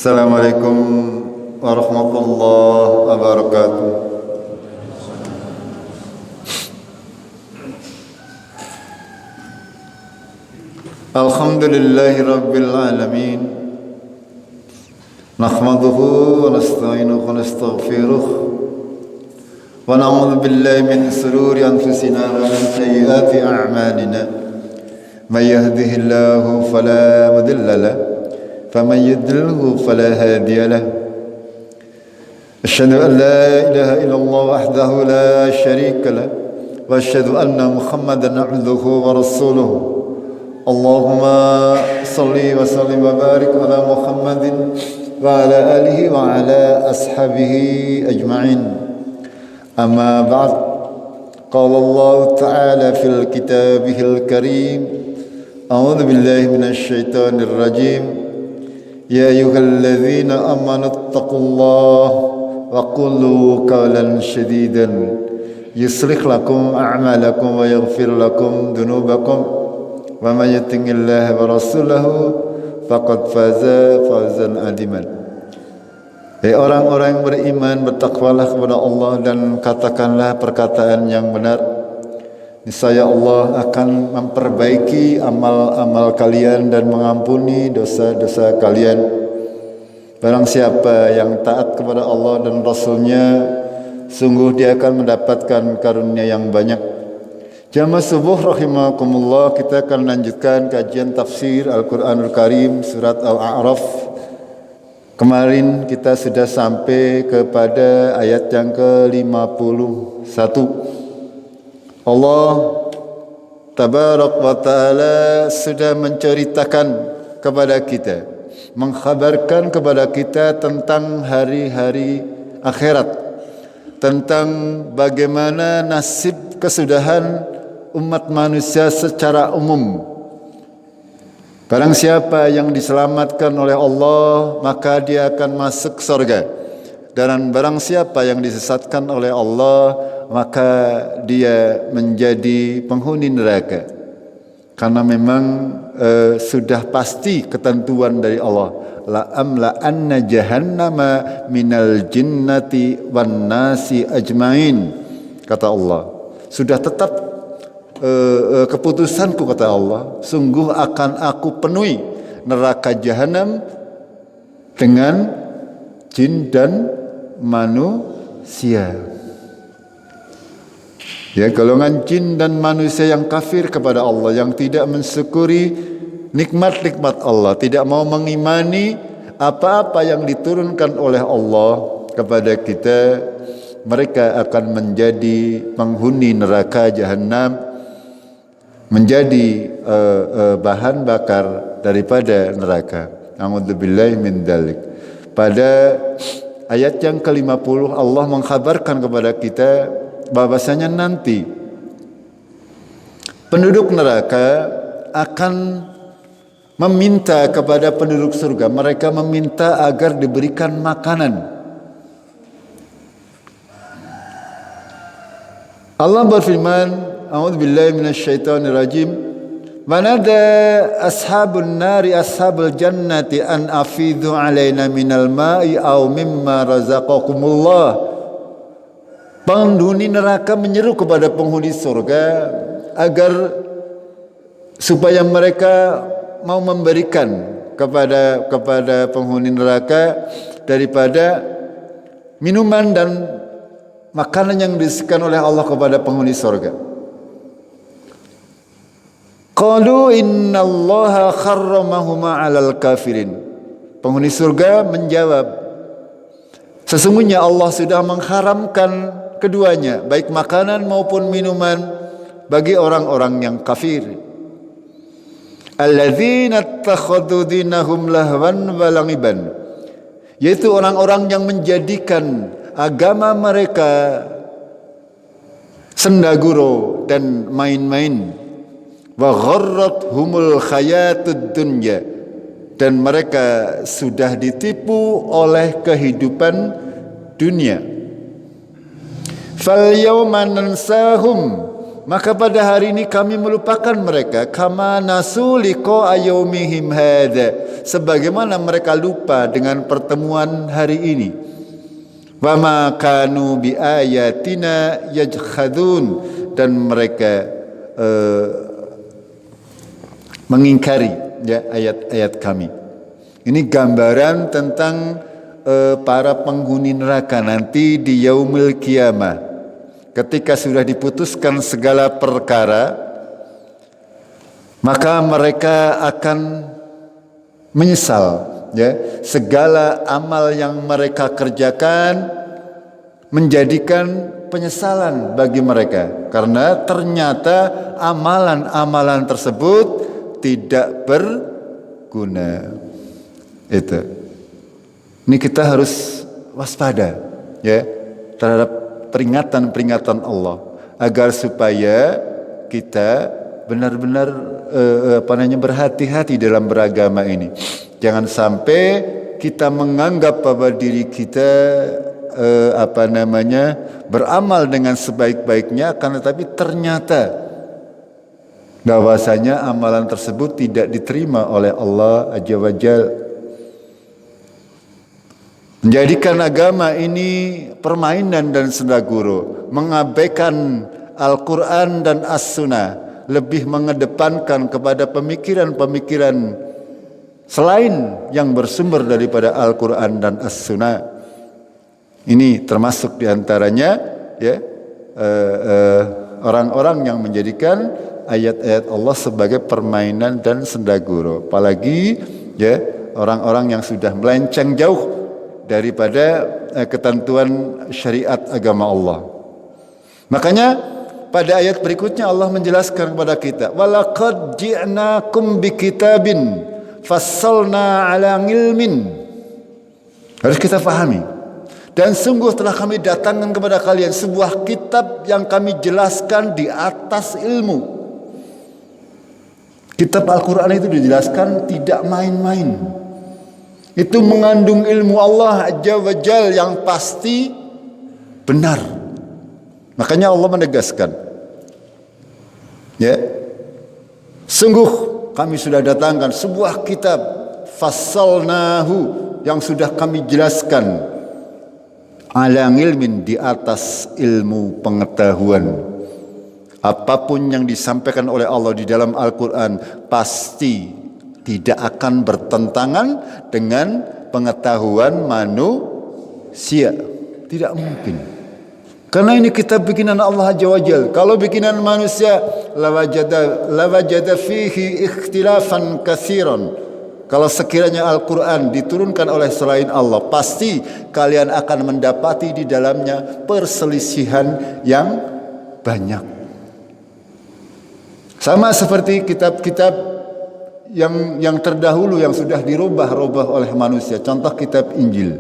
Assalamualaikum warahmatullahi wabarakatuh. Alhamdulillahi rabbil alamin. Nahmaduhu wa nasta'inuhu wa nastaghfiruh. Wa na'udzu billahi min shururi anfusina wa min sayyiati a'malina. May yahdihillahu fala mudilla lahu فمن يضلله فلا هادي له أشهد أن لا إله إلا الله وحده لا شريك له وأشهد أن محمدا عبده ورسوله اللهم صل وسلم وبارك على محمد وعلى آله وعلى أصحابه أجمعين أما بعد قال الله تعالى في كتابه الكريم أعوذ بالله من الشيطان الرجيم يا أيها الذين آمنوا اتقوا الله وقولوا قولا سديدا يصلح لكم أعمالكم ويغفر لكم ذنوبكم ومن يطع الله ورسوله فقد فاز فوزا عظيما. Hai orang-orang yang beriman, bertakwalah kepada Allah dan katakanlah perkataan yang benar. Niscaya Allah akan memperbaiki amal-amal kalian dan mengampuni dosa-dosa kalian. Barang siapa yang taat kepada Allah dan Rasul-Nya, sungguh dia akan mendapatkan karunia yang banyak. Jamaah subuh rahimakumullah, kita akan lanjutkan kajian tafsir Al-Quranul Karim surat Al-A'raf. Kemarin kita sudah sampai kepada ayat yang ke-51. Allah Tabarak wa Ta'ala sudah menceritakan kepada kita, mengkhabarkan kepada kita tentang hari-hari akhirat, tentang bagaimana nasib kesudahan umat manusia secara umum. Barang siapa yang diselamatkan oleh Allah, maka dia akan masuk surga. Dan barang siapa yang disesatkan oleh Allah, maka dia menjadi penghuni neraka. Karena memang sudah pasti ketentuan dari Allah. La amla jahannama minal jinnati wan nasi ajmain, kata Allah. Sudah tetap keputusanku, kata Allah, sungguh akan aku penuhi neraka jahanam dengan jin dan manusia. Ya, golongan jin dan manusia yang kafir kepada Allah, yang tidak mensyukuri nikmat-nikmat Allah, tidak mau mengimani apa-apa yang diturunkan oleh Allah kepada kita, mereka akan menjadi penghuni neraka jahanam, menjadi bahan bakar daripada neraka. A'udzubillahi min dzalik. Pada ayat yang ke-50 Allah mengkhabarkan kepada kita bahwasanya nanti penduduk neraka akan meminta kepada penduduk surga. Mereka meminta agar diberikan makanan. Allah berfirman, A'udzubillahi minasyaitonirrajim. Wanada ashabun nari ashabul jannati an afidhu alaina minal ma'i aw mimma razaqakumullah. Penghuni neraka menyeru kepada penghuni surga agar supaya mereka mau memberikan kepada penghuni neraka daripada minuman dan makanan yang disediakan oleh Allah kepada penghuni surga. Qalu innallaha kharramahuma 'alal kafirin. Penghuni surga menjawab, sesungguhnya Allah sudah mengharamkan keduanya, baik makanan maupun minuman, bagi orang-orang yang kafir. Alladzina ittakhadhu dinahum lahwan wa la'iban, yaitu orang-orang yang menjadikan agama mereka sendaguro dan main-main. Wa gharrathumul hayatud dunya, dan mereka sudah ditipu oleh kehidupan dunia. Fal yawma nansahum, maka pada hari ini kami melupakan mereka, kama nasu liqa yaumihim hadza, sebagaimana mereka lupa dengan pertemuan hari ini. Wa ma kanu bi ayatina yajhadun, dan mereka mengingkari ya ayat-ayat kami. Ini gambaran tentang para penghuni neraka nanti di yaumil qiyamah. Ketika sudah diputuskan segala perkara, maka mereka akan menyesal ya, segala amal yang mereka kerjakan menjadikan penyesalan bagi mereka, karena ternyata amalan-amalan tersebut tidak berguna. Itu. Ini kita harus waspada ya terhadap peringatan-peringatan Allah, agar supaya kita benar-benar berhati-hati dalam beragama ini. Jangan sampai kita menganggap bahwa diri kita beramal dengan sebaik-baiknya, akan tetapi ternyata bahwasanya amalan tersebut tidak diterima oleh Allah Azza wa Jalla. Menjadikan agama ini permainan dan sendaguro, mengabaikan Al-Quran dan As-Sunnah, lebih mengedepankan kepada pemikiran-pemikiran selain yang bersumber daripada Al-Quran dan As-Sunnah. Ini termasuk diantaranya ya orang-orang yang menjadikan ayat-ayat Allah sebagai permainan dan sendaguro. Apalagi ya orang-orang yang sudah melenceng jauh daripada ketentuan syariat agama Allah. Makanya pada ayat berikutnya Allah menjelaskan kepada kita, walaqad ji'nakum bikitabin fassalna ala ilmin. Harus kita pahami. Dan sungguh telah kami datangkan kepada kalian sebuah kitab yang kami jelaskan di atas ilmu. Kitab Al-Quran itu dijelaskan tidak main-main. Itu mengandung ilmu Allah Azza wa Jalla yang pasti benar. Makanya Allah menegaskan, ya, sungguh kami sudah datangkan sebuah kitab fassalnahu, yang sudah kami jelaskan ala ilmin, di atas ilmu pengetahuan. Apapun yang disampaikan oleh Allah di dalam Al-Quran pasti tidak akan bertentangan dengan pengetahuan manusia. Tidak mungkin. Karena ini kitab bikinan Allah Azza wa Jalla. Kalau bikinan manusia, lawajada fihi ikhtilafan katsiran. Kalau sekiranya Al-Quran diturunkan oleh selain Allah, pasti kalian akan mendapati di dalamnya perselisihan yang banyak. Sama seperti kitab-kitab yang terdahulu yang sudah dirubah-rubah oleh manusia. Contoh kitab Injil.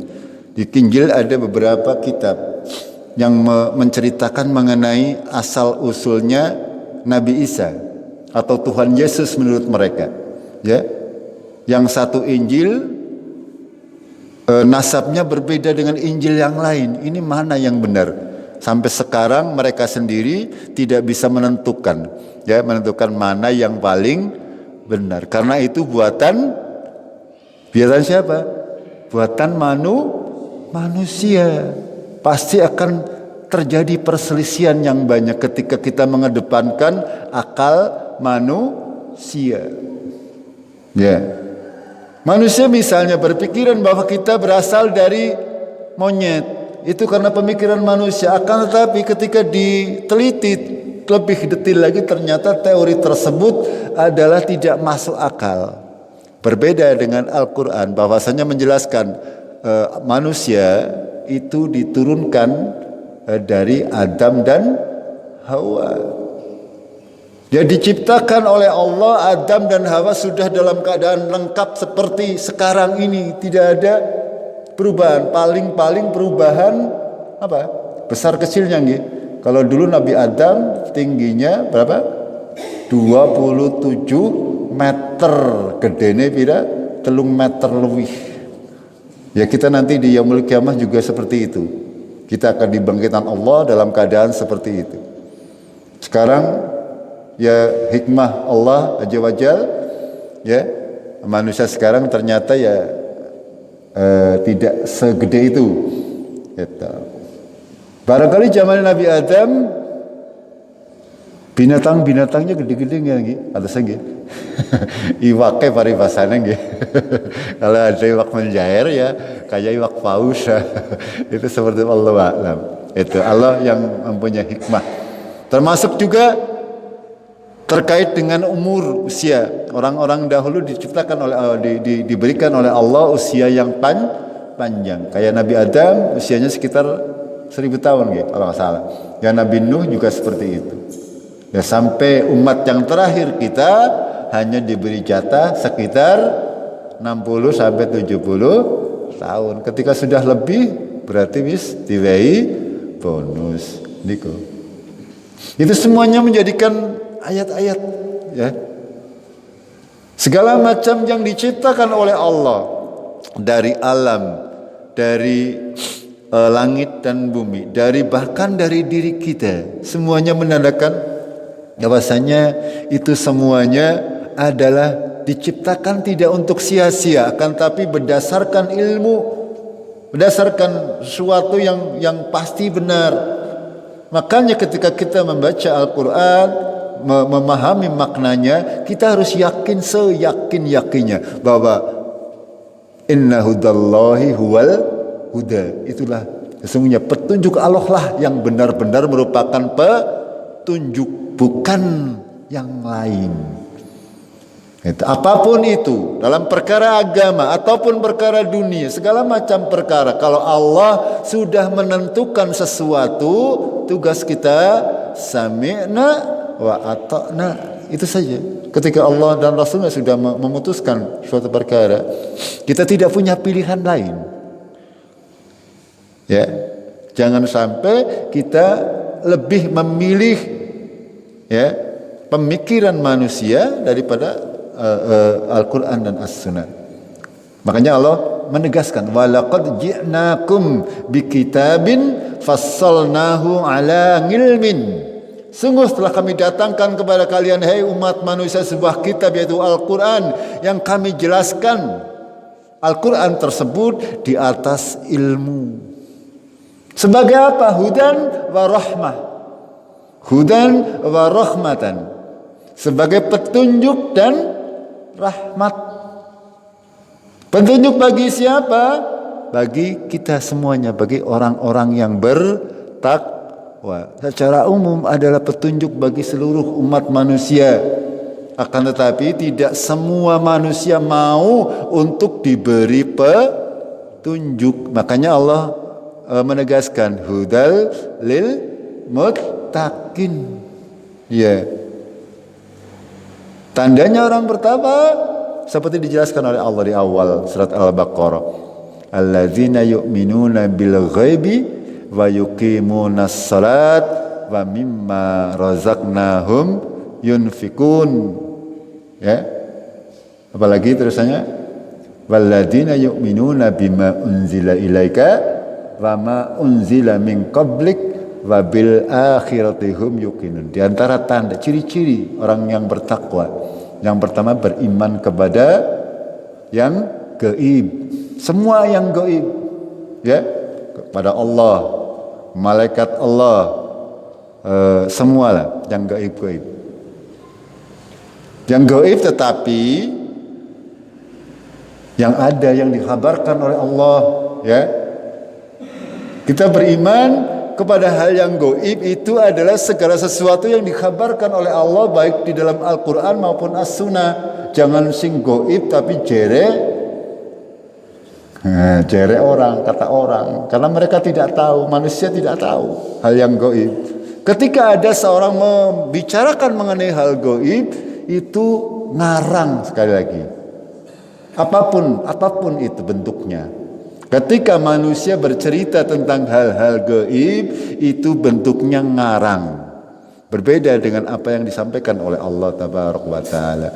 Di Injil ada beberapa kitab yang menceritakan mengenai asal usulnya Nabi Isa atau Tuhan Yesus menurut mereka. Ya, yang satu Injil nasabnya berbeda dengan Injil yang lain. Ini mana yang benar? Sampai sekarang mereka sendiri tidak bisa menentukan mana yang paling benar. Karena itu buatan siapa? Buatan manusia. Pasti akan terjadi perselisihan yang banyak ketika kita mengedepankan akal manusia. Ya. Manusia misalnya berpikiran bahwa kita berasal dari monyet. Itu karena pemikiran manusia. Akan tetapi ketika diteliti lebih detail lagi, ternyata teori tersebut adalah tidak masuk akal. Berbeda dengan Al-Quran, bahwasanya menjelaskan manusia itu diturunkan dari Adam dan Hawa. Dia diciptakan oleh Allah, Adam dan Hawa sudah dalam keadaan lengkap seperti sekarang ini. Tidak ada perubahan. Paling perubahan apa? Besar kecilnya nggih. Kalau dulu Nabi Adam tingginya berapa? 27 meter. Gedene pira? 3 meter lebih. Ya, kita nanti di yaumul qiyamah juga seperti itu. Kita akan dibangkitkan Allah dalam keadaan seperti itu. Sekarang ya hikmah Allah Azza wa Jalla ya manusia sekarang ternyata ya tidak segede itu. Gitu. Barangkali zaman Nabi Adam binatang-binatangnya gede-gede nggih, atau nggih. Iwake paribasane nggih. Kalau ada iwak menjair ya kayak iwak paus. Itu seperti Allah alam. Itu Allah yang mempunyai hikmah. Termasuk juga terkait dengan umur usia. Orang-orang dahulu diciptakan oleh diberikan oleh Allah usia yang panjang. Kayak Nabi Adam usianya sekitar 1000 tahun gitu, kalau nggak salah. Ya Nabi Nuh juga seperti itu. Ya sampai umat yang terakhir kita hanya diberi jatah sekitar 60 sampai 70 tahun. Ketika sudah lebih berarti wis diwehi bonus niku. Itu semuanya menjadikan ayat-ayat ya. Segala macam yang diciptakan oleh Allah dari alam, dari langit dan bumi, bahkan dari diri kita, semuanya menandakan bahwasanya itu semuanya adalah diciptakan tidak untuk sia-sia, akan tapi berdasarkan ilmu, berdasarkan sesuatu yang pasti benar. Makanya ketika kita membaca Al-Quran, memahami maknanya, kita harus yakin seyakin-yakinnya bahwa inna hudallahi huwal huda. Itulah sesungguhnya petunjuk Allah lah yang benar-benar merupakan petunjuk, bukan yang lain. Apapun itu dalam perkara agama ataupun perkara dunia, segala macam perkara, kalau Allah sudah menentukan sesuatu, tugas kita sami'na wa ata'na, itu saja. Ketika Allah dan Rasulnya sudah memutuskan suatu perkara, kita tidak punya pilihan lain. Ya, jangan sampai kita lebih memilih ya pemikiran manusia daripada Al-Quran dan As-Sunnah. Makanya Allah menegaskan, walaqad ji'nakum bikitabin fassalnahu ala ngilmin. Sungguh telah kami datangkan kepada kalian, hai umat manusia, sebuah kitab yaitu Al-Quran yang kami jelaskan Al-Quran tersebut di atas ilmu. Sebagai apa? Hudan wa rahmah. Hudan wa rahmatan. Sebagai petunjuk dan rahmat. Petunjuk bagi siapa? Bagi kita semuanya, bagi orang-orang yang bertakwa. Secara umum adalah petunjuk bagi seluruh umat manusia. Akan tetapi tidak semua manusia mau untuk diberi petunjuk. Makanya Allah menegaskan hudal lil muttaqin. Ya. Tandanya orang bertakwa seperti dijelaskan oleh Allah di awal surat Al-Baqarah. Alladzina yu'minuna bil ghaibi wa yuqimunas salat wa mimma razaqnahum yunfikun. Ya. Apalagi terusannya? Walladzina yu'minuna bima unzila ilaika wa ma unzila min qablik wa bil akhirati hum yuqinun. Di antara tanda ciri-ciri orang yang bertakwa, yang pertama beriman kepada yang gaib, semua yang gaib, ya, kepada Allah, malaikat Allah, semualah yang gaib-gaib. Yang gaib tetapi yang ada, yang dikhabarkan oleh Allah, ya. Kita beriman kepada hal yang gaib itu adalah segala sesuatu yang dikhabarkan oleh Allah baik di dalam Al-Quran maupun As-Sunnah. Jangan sing gaib tapi jere orang, kata orang, karena mereka tidak tahu, manusia tidak tahu hal yang gaib. Ketika ada seorang membicarakan mengenai hal gaib, itu ngarang sekali lagi. Apapun itu bentuknya. Ketika manusia bercerita tentang hal-hal gaib, itu bentuknya ngarang. Berbeda dengan apa yang disampaikan oleh Allah Tabaraka wa Ta'ala.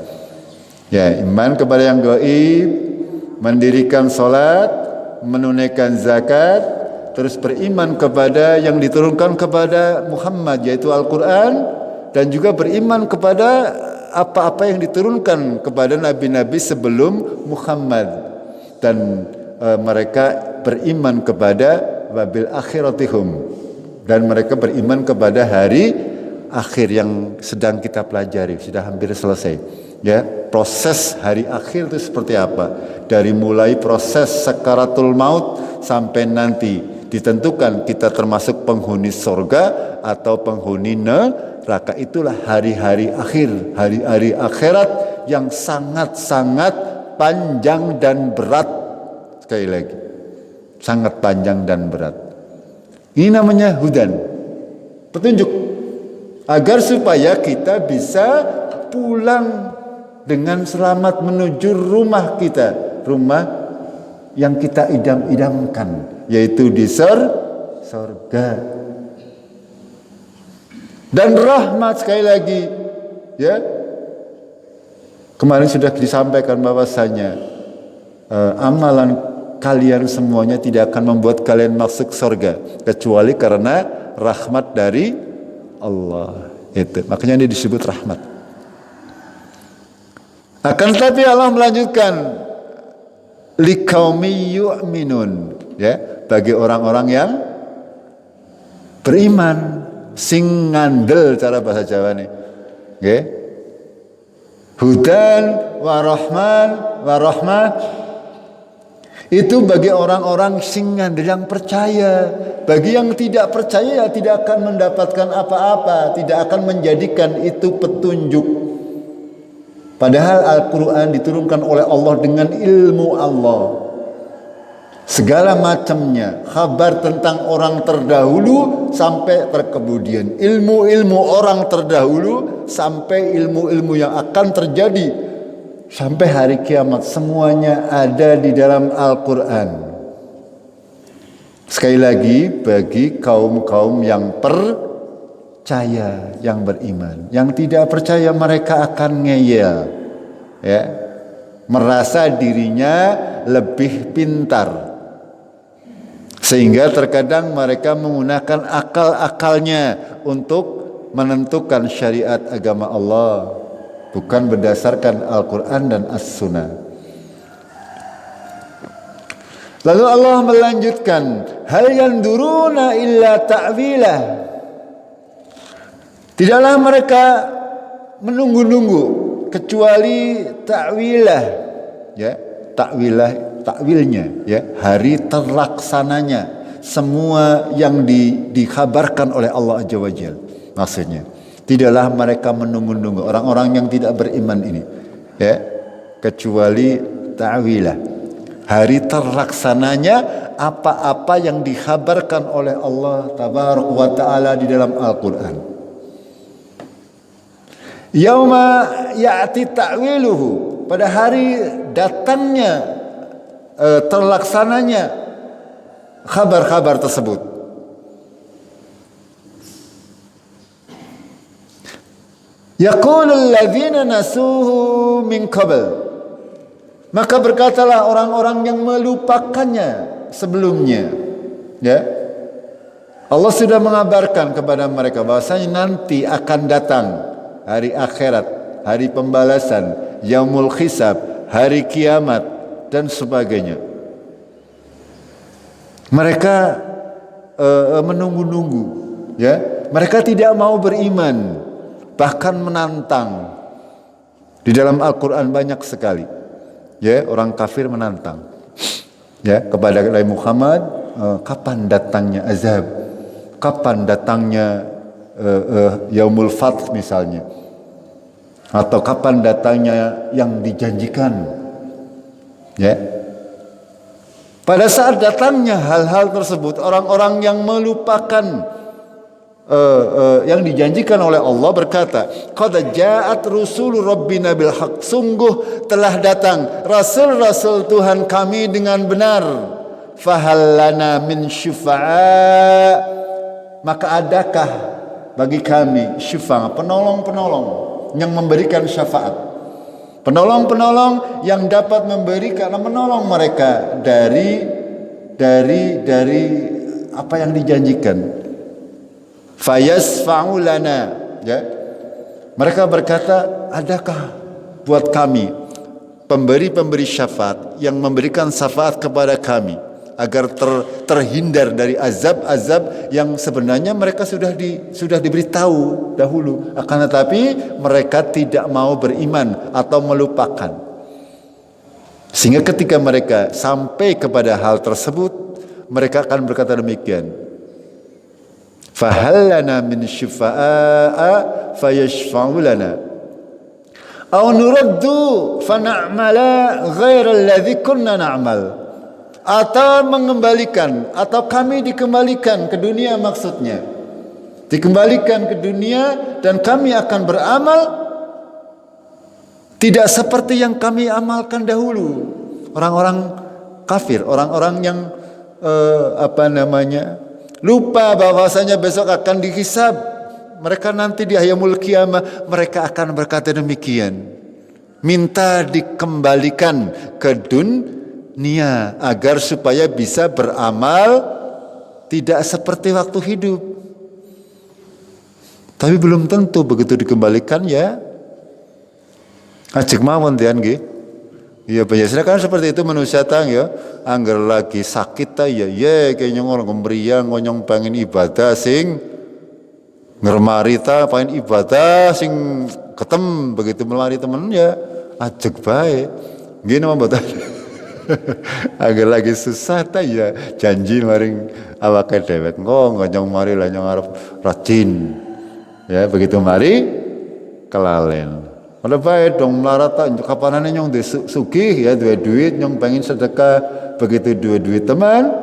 Ya, iman kepada yang gaib, mendirikan salat, menunaikan zakat, terus beriman kepada yang diturunkan kepada Muhammad yaitu Al-Quran, dan juga beriman kepada apa-apa yang diturunkan kepada nabi-nabi sebelum Muhammad, dan mereka beriman kepada wabil akhiratihum, dan mereka beriman kepada hari akhir yang sedang kita pelajari, sudah hampir selesai. Ya, proses hari akhir itu seperti apa? Dari mulai proses sakaratul maut sampai nanti ditentukan kita termasuk penghuni surga atau penghuni neraka. Itulah hari-hari akhir, hari-hari akhirat yang sangat-sangat panjang dan berat. Sekali lagi, sangat panjang dan berat. Ini namanya hudan, petunjuk, agar supaya kita bisa pulang dengan selamat menuju rumah kita, rumah yang kita idam-idamkan, yaitu di surga. Dan rahmat, sekali lagi, ya, kemarin sudah disampaikan bahwasanya amalan kalian semuanya tidak akan membuat kalian masuk surga kecuali karena rahmat dari Allah. Itu makanya ini disebut rahmat. Akan tetapi Allah melanjutkan liqaumi yu'minun, ya, bagi orang-orang yang beriman, sing ngandel cara bahasa Jawa nih. Nggih. Hudan wa rahmah itu bagi orang-orang sing ngandel, yang percaya. Bagi yang tidak percaya, ya tidak akan mendapatkan apa-apa, tidak akan menjadikan itu petunjuk. Padahal Al-Quran diturunkan oleh Allah dengan ilmu Allah. Segala macamnya, kabar tentang orang terdahulu sampai terkemudian. Ilmu-ilmu orang terdahulu sampai ilmu-ilmu yang akan terjadi sampai hari kiamat. Semuanya ada di dalam Al-Quran. Sekali lagi, bagi kaum-kaum yang percaya, yang beriman. Yang tidak percaya, mereka akan ngeyel, ya, merasa dirinya lebih pintar, sehingga terkadang mereka menggunakan akal-akalnya untuk menentukan syariat agama Allah, bukan berdasarkan Al-Quran dan As-Sunnah. Lalu Allah melanjutkan, hal yanduruna illa ta'wilah. Tidaklah mereka menunggu-nunggu kecuali ta'wilah, ya, takwilnya, ya, hari terlaksananya semua yang dikabarkan oleh Allah Azza wa Jalla. Maksudnya, tidaklah mereka menunggu-nunggu orang-orang yang tidak beriman ini, ya, kecuali ta'wilah, hari terlaksananya apa-apa yang dikabarkan oleh Allah Tabaraka wa Ta'ala di dalam Al-Quran. Yauma ya'ti ta'wiluhu, pada hari datangnya terlaksananya kabar-kabar tersebut. Yaqulul ladzina nasuhu min qabl, maka berkatalah orang-orang yang melupakannya sebelumnya, ya, Allah sudah mengabarkan kepada mereka bahwasanya nanti akan datang hari akhirat, hari pembalasan, yaumul hisab, hari kiamat dan sebagainya. Mereka menunggu-nunggu, ya, mereka tidak mau beriman, bahkan menantang. Di dalam Al-Quran banyak sekali, ya, orang kafir menantang, ya, kepada Nabi Muhammad, kapan datangnya azab, kapan datangnya yaumul fath misalnya, atau kapan datangnya yang dijanjikan, ya. Pada saat datangnya hal-hal tersebut, orang-orang yang melupakan yang dijanjikan oleh Allah berkata, qad ja'at rusul rabbina bil haqq, sungguh telah datang rasul-rasul Tuhan kami dengan benar. Fahal lana min syufa'a, maka adakah bagi kami syufa', penolong-penolong yang memberikan syafaat, penolong-penolong yang dapat memberikan, menolong mereka dari apa yang dijanjikan. Fayasfa'u lana, ya, Mereka berkata, adakah buat kami pemberi-pemberi syafaat yang memberikan syafaat kepada kami agar terhindar dari azab-azab yang sebenarnya mereka sudah diberitahu dahulu, akan tetapi mereka tidak mau beriman atau melupakan. Sehingga ketika mereka sampai kepada hal tersebut, mereka akan berkata demikian, fahal lana min syufa'a fayashfa'u lana aw nuraddu fana'mala ghairal ladzi kunna na'mal, atau mengembalikan, atau kami dikembalikan ke dunia, maksudnya dikembalikan ke dunia dan kami akan beramal tidak seperti yang kami amalkan dahulu. Orang-orang kafir, orang-orang yang lupa bahwasanya besok akan dihisab. Mereka nanti di yaumul qiyamah mereka akan berkata demikian, minta dikembalikan ke dunia agar supaya bisa beramal tidak seperti waktu hidup. Tapi belum tentu begitu dikembalikan ya ajek mawon tian nggih. Ya biasanya kan seperti itu manusia tang ya, angger lagi sakit ta ya kayaknya orang kemriang ngonyong pengen ibadah sing ngermari ta pengen ibadah sing ketem begitu melari temen ya ajek bae. Nggih napa mboten? Angger lagi susah ta ya janji maring awake dewek ngonyong mari lah nyong arep rajin. Ya begitu mari kelalen. Ada baik dong melarat tak kapanane nyong sugih ya duwe duit nyong pengen sedekah begitu duit teman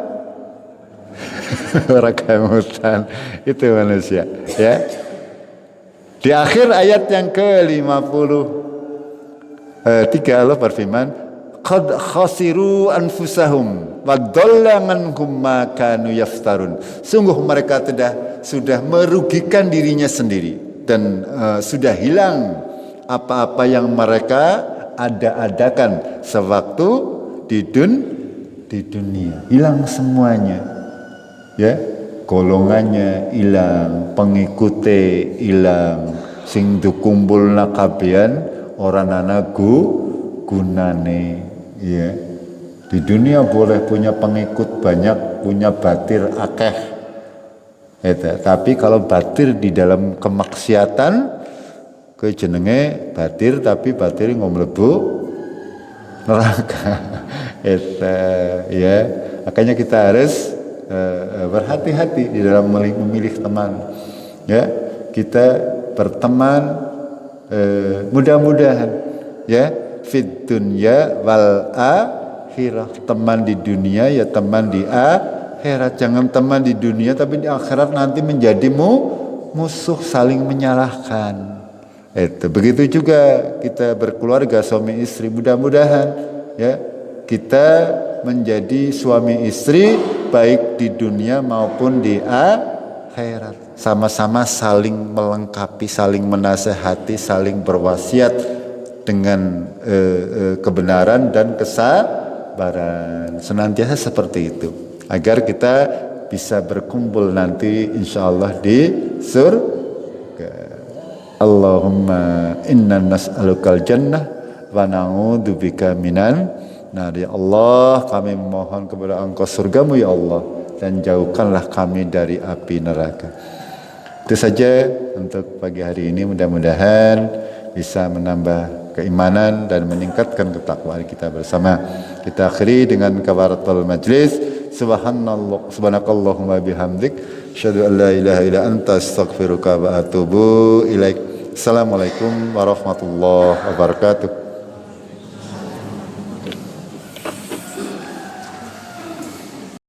orang kemutan itu manusia ya. Di akhir ayat yang ke-53 Allah berfirman qad khasiru anfusahum wa dhalla anhum ma kanu yaftarun. Sungguh mereka sudah merugikan dirinya sendiri dan sudah hilang apa-apa yang mereka adakan sewaktu di dunia, hilang semuanya ya, golongannya hilang, pengikutnya hilang, sing dukumpulna kabehan ora ana gunane ya. Di dunia boleh punya pengikut banyak, punya batir akeh tapi kalau batir di dalam kemaksiatan kowe jenenge batir tapi batir ngomlebu neraka. Ya, makanya kita harus berhati-hati di dalam memilih teman. Ya, kita berteman mudah-mudahan ya fid dunya wal akhirah, teman di dunia ya teman di akhirat. Jangan teman di dunia tapi di akhirat nanti menjadi musuh, saling menyalahkan. Begitu juga kita berkeluarga suami istri, mudah-mudahan ya kita menjadi suami istri baik di dunia maupun di akhirat, sama-sama saling melengkapi, saling menasehati, saling berwasiat dengan kebenaran dan kesabaran, senantiasa seperti itu agar kita bisa berkumpul nanti insyaallah di surga. Allahumma inna nas'alukal jannah wa na'udzubika minan nar. Ya Allah, kami memohon kepada Engkau surgamu ya Allah, dan jauhkanlah kami dari api neraka. Itu saja untuk pagi hari ini, mudah-mudahan bisa menambah keimanan dan meningkatkan ketakwaan kita bersama. Kita akhiri dengan kafaratul majlis. Subhanakallahumma bihamdik asyhadu an la ilaha illa anta astaghfiruka wa atubu ilaik. Assalamualaikum warahmatullahi wabarakatuh.